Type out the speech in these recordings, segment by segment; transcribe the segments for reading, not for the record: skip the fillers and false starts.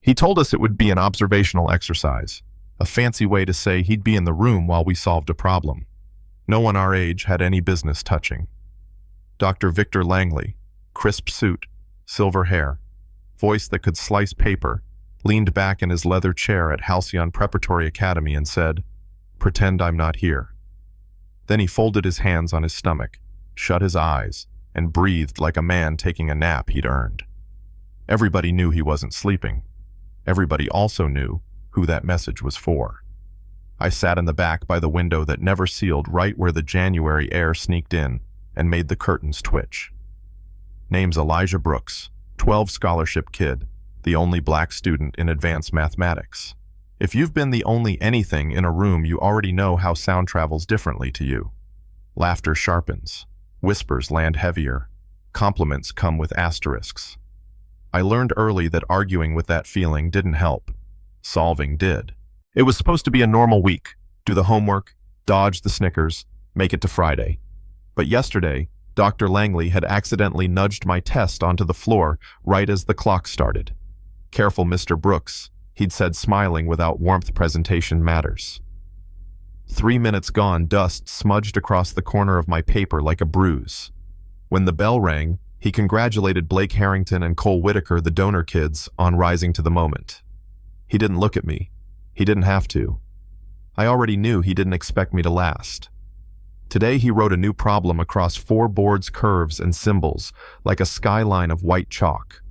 He told us it would be an observational exercise, a fancy way to say he'd be in the room while we solved a problem. No one our age had any business touching. Dr. Victor Langley, crisp suit, silver hair, voice that could slice paper, leaned back in his leather chair at Halcyon Preparatory Academy and said, "Pretend I'm not here." Then he folded his hands on his stomach, shut his eyes, and breathed like a man taking a nap he'd earned. Everybody knew he wasn't sleeping. Everybody also knew who that message was for. I sat in the back by the window that never sealed, right where the January air sneaked in and made the curtains twitch. Name's Elijah Brooks, 12 scholarship kid, the only black student in advanced mathematics. If you've been the only anything in a room, you already know how sound travels differently to you. Laughter sharpens, whispers land heavier, compliments come with asterisks. I learned early that arguing with that feeling didn't help. Solving did. It was supposed to be a normal week. Do the homework, dodge the Snickers, make it to Friday. But yesterday, Dr. Langley had accidentally nudged my test onto the floor right as the clock started. "Careful, Mr. Brooks," he'd said, smiling without warmth. "Presentation matters." 3 minutes gone, dust smudged across the corner of my paper like a bruise. When the bell rang, he congratulated Blake Harrington and Cole Whitaker, the donor kids, on rising to the moment. He didn't look at me. He didn't have to. I already knew he didn't expect me to last. Today he wrote a new problem across 4 boards, curves, and symbols, like a skyline of white chalk.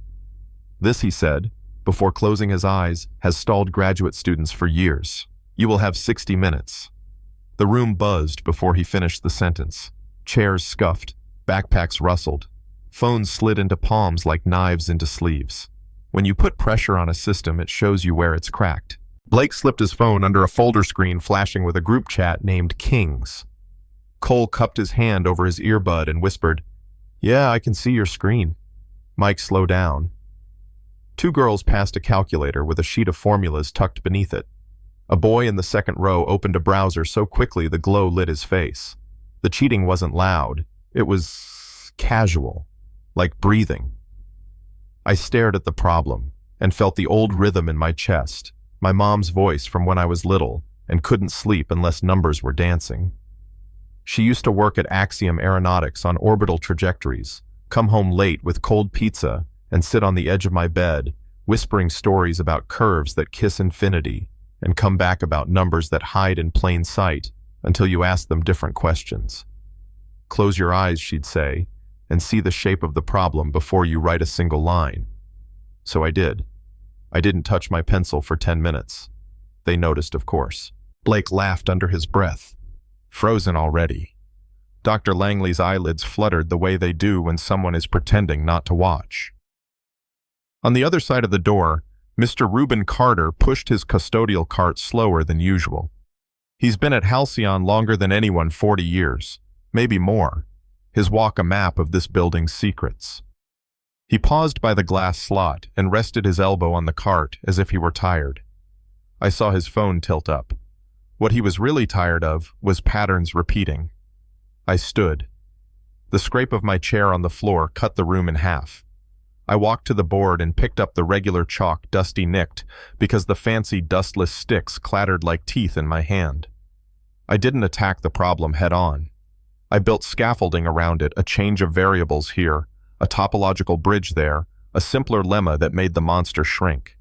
"This," he said, before closing his eyes, "has stalled graduate students for years. You will have 60 minutes. The room buzzed before he finished the sentence. Chairs scuffed, backpacks rustled. Phones slid into palms like knives into sleeves. When you put pressure on a system, it shows you where it's cracked. Blake slipped his phone under a folder screen flashing with a group chat named Kings. Cole cupped his hand over his earbud and whispered, "Yeah, I can see your screen." Mike, slow down. 2 girls passed a calculator with a sheet of formulas tucked beneath it. A boy in the second row opened a browser so quickly the glow lit his face. The cheating wasn't loud. It was casual, like breathing. I stared at the problem and felt the old rhythm in my chest, my mom's voice from when I was little and couldn't sleep unless numbers were dancing. She used to work at Axiom Aeronautics on orbital trajectories, come home late with cold pizza, and sit on the edge of my bed, whispering stories about curves that kiss infinity, and come back about numbers that hide in plain sight until you ask them different questions. "Close your eyes," she'd say, "and see the shape of the problem before you write a single line." So I did. I didn't touch my pencil for 10 minutes. They noticed, of course. Blake laughed under his breath. "Frozen already." Dr. Langley's eyelids fluttered the way they do when someone is pretending not to watch. On the other side of the door, Mr. Reuben Carter pushed his custodial cart slower than usual. He's been at Halcyon longer than anyone, 40 years, maybe more. His walk a map of this building's secrets. He paused by the glass slot and rested his elbow on the cart as if he were tired. I saw his phone tilt up. What he was really tired of was patterns repeating. I stood. The scrape of my chair on the floor cut the room in half. I walked to the board and picked up the regular chalk Dusty nicked because the fancy dustless sticks clattered like teeth in my hand. I didn't attack the problem head on. I built scaffolding around it, a change of variables here, a topological bridge there, a simpler lemma that made the monster shrink.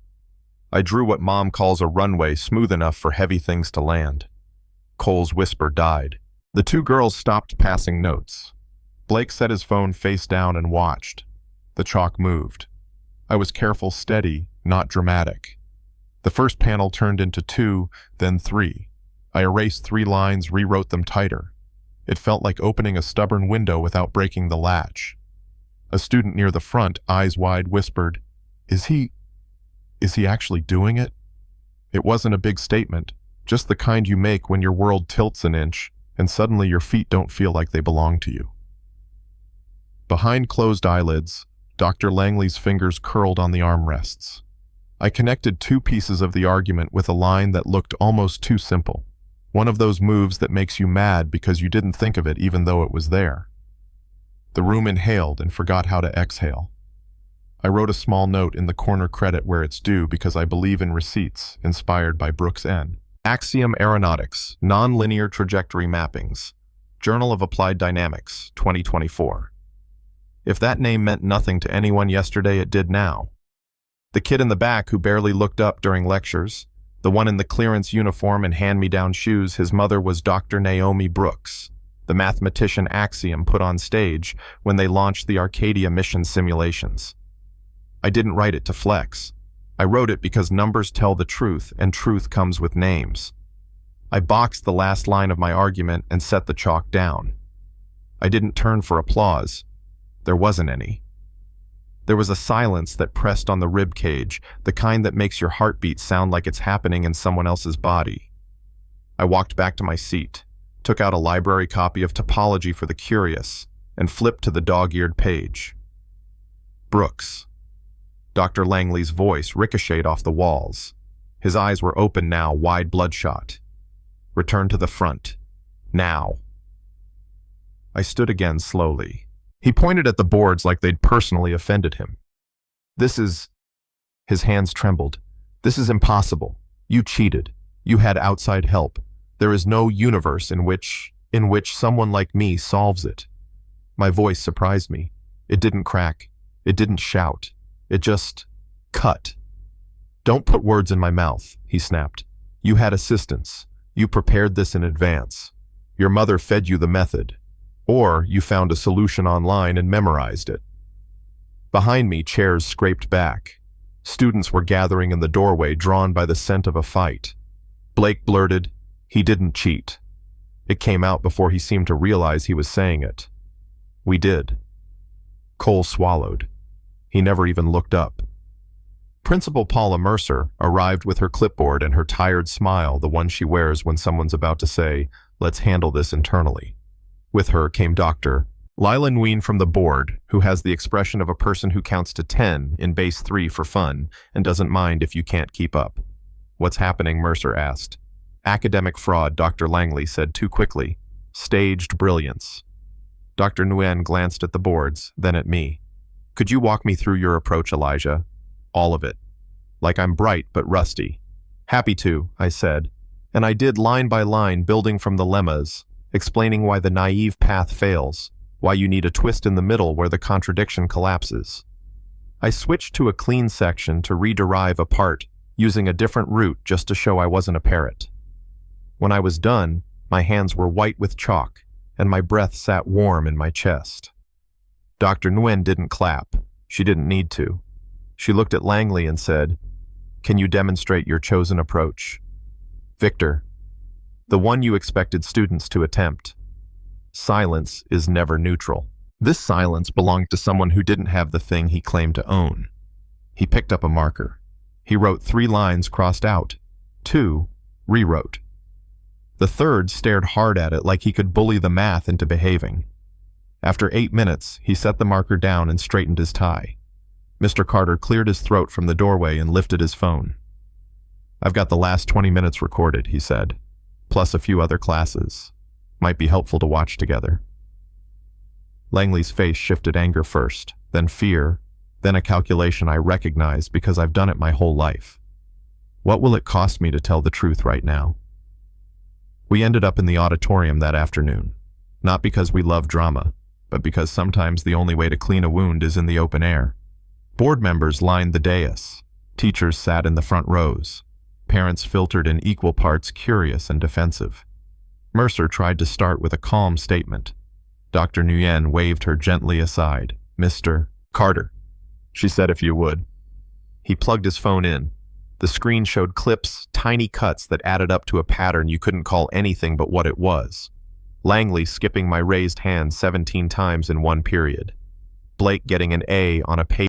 I drew what Mom calls a runway smooth enough for heavy things to land. Cole's whisper died. The 2 girls stopped passing notes. Blake set his phone face down and watched. The chalk moved. I was careful, steady, not dramatic. The first panel turned into 2, then 3. I erased 3 lines, rewrote them tighter. It felt like opening a stubborn window without breaking the latch. A student near the front, eyes wide, whispered, Is he actually doing it?" It wasn't a big statement, just the kind you make when your world tilts an inch and suddenly your feet don't feel like they belong to you. Behind closed eyelids, Dr. Langley's fingers curled on the armrests. I connected 2 pieces of the argument with a line that looked almost too simple. One of those moves that makes you mad because you didn't think of it even though it was there. The room inhaled and forgot how to exhale. I wrote a small note in the corner credit where it's due because I believe in receipts, inspired by Brooks N. Axiom Aeronautics, Nonlinear Trajectory Mappings, Journal of Applied Dynamics, 2024. If that name meant nothing to anyone yesterday, it did now. The kid in the back who barely looked up during lectures, the one in the clearance uniform and hand-me-down shoes, his mother was Dr. Naomi Brooks, the mathematician Axiom put on stage when they launched the Arcadia mission simulations. I didn't write it to flex. I wrote it because numbers tell the truth, and truth comes with names. I boxed the last line of my argument and set the chalk down. I didn't turn for applause. There wasn't any. There was a silence that pressed on the rib cage, the kind that makes your heartbeat sound like it's happening in someone else's body. I walked back to my seat, took out a library copy of Topology for the Curious, and flipped to the dog-eared page. Brooks. Dr. Langley's voice ricocheted off the walls. His eyes were open now, wide bloodshot. Return to the front. Now. I stood again slowly. He pointed at the boards like they'd personally offended him. This is... His hands trembled. This is impossible. You cheated. You had outside help. There is no universe in which someone like me solves it. My voice surprised me. It didn't crack. It didn't shout. It just... cut. Don't put words in my mouth, he snapped. You had assistance. You prepared this in advance. Your mother fed you the method. Or you found a solution online and memorized it. Behind me, chairs scraped back. Students were gathering in the doorway, drawn by the scent of a fight. Blake blurted, "He didn't cheat." It came out before he seemed to realize he was saying it. We did. Cole swallowed. He never even looked up. Principal Paula Mercer arrived with her clipboard and her tired smile, the one she wears when someone's about to say, "Let's handle this internally." With her came Dr. Lila Nguyen from the board, who has the expression of a person who counts to 10 in base 3 for fun and doesn't mind if you can't keep up. "What's happening?" Mercer asked. "Academic fraud," Dr. Langley said too quickly. "Staged brilliance." Dr. Nguyen glanced at the boards, then at me. "Could you walk me through your approach, Elijah? All of it. Like I'm bright but rusty." "Happy to," I said. And I did line by line, building from the lemmas, explaining why the naive path fails, why you need a twist in the middle where the contradiction collapses. I switched to a clean section to rederive a part, using a different route just to show I wasn't a parrot. When I was done, my hands were white with chalk, and my breath sat warm in my chest. Dr. Nguyen didn't clap. She didn't need to. She looked at Langley and said, "Can you demonstrate your chosen approach?" "Victor, the one you expected students to attempt. Silence is never neutral." This silence belonged to someone who didn't have the thing he claimed to own. He picked up a marker. He wrote 3 lines crossed out. 2 rewrote. The third stared hard at it like he could bully the math into behaving. After 8 minutes, he set the marker down and straightened his tie. Mr. Carter cleared his throat from the doorway and lifted his phone. "I've got the last 20 minutes recorded," he said, "plus a few other classes. Might be helpful to watch together." Langley's face shifted anger first, then fear, then a calculation I recognized because I've done it my whole life. What will it cost me to tell the truth right now? We ended up in the auditorium that afternoon, not because we love drama, but because sometimes the only way to clean a wound is in the open air. Board members lined the dais. Teachers sat in the front rows. Parents filtered in equal parts curious and defensive. Mercer tried to start with a calm statement. Dr. Nguyen waved her gently aside. "Mr. Carter," she said, "if you would." He plugged his phone in. The screen showed clips, tiny cuts that added up to a pattern you couldn't call anything but what it was. Langley skipping my raised hand 17 times in one period. Blake getting an A on a paper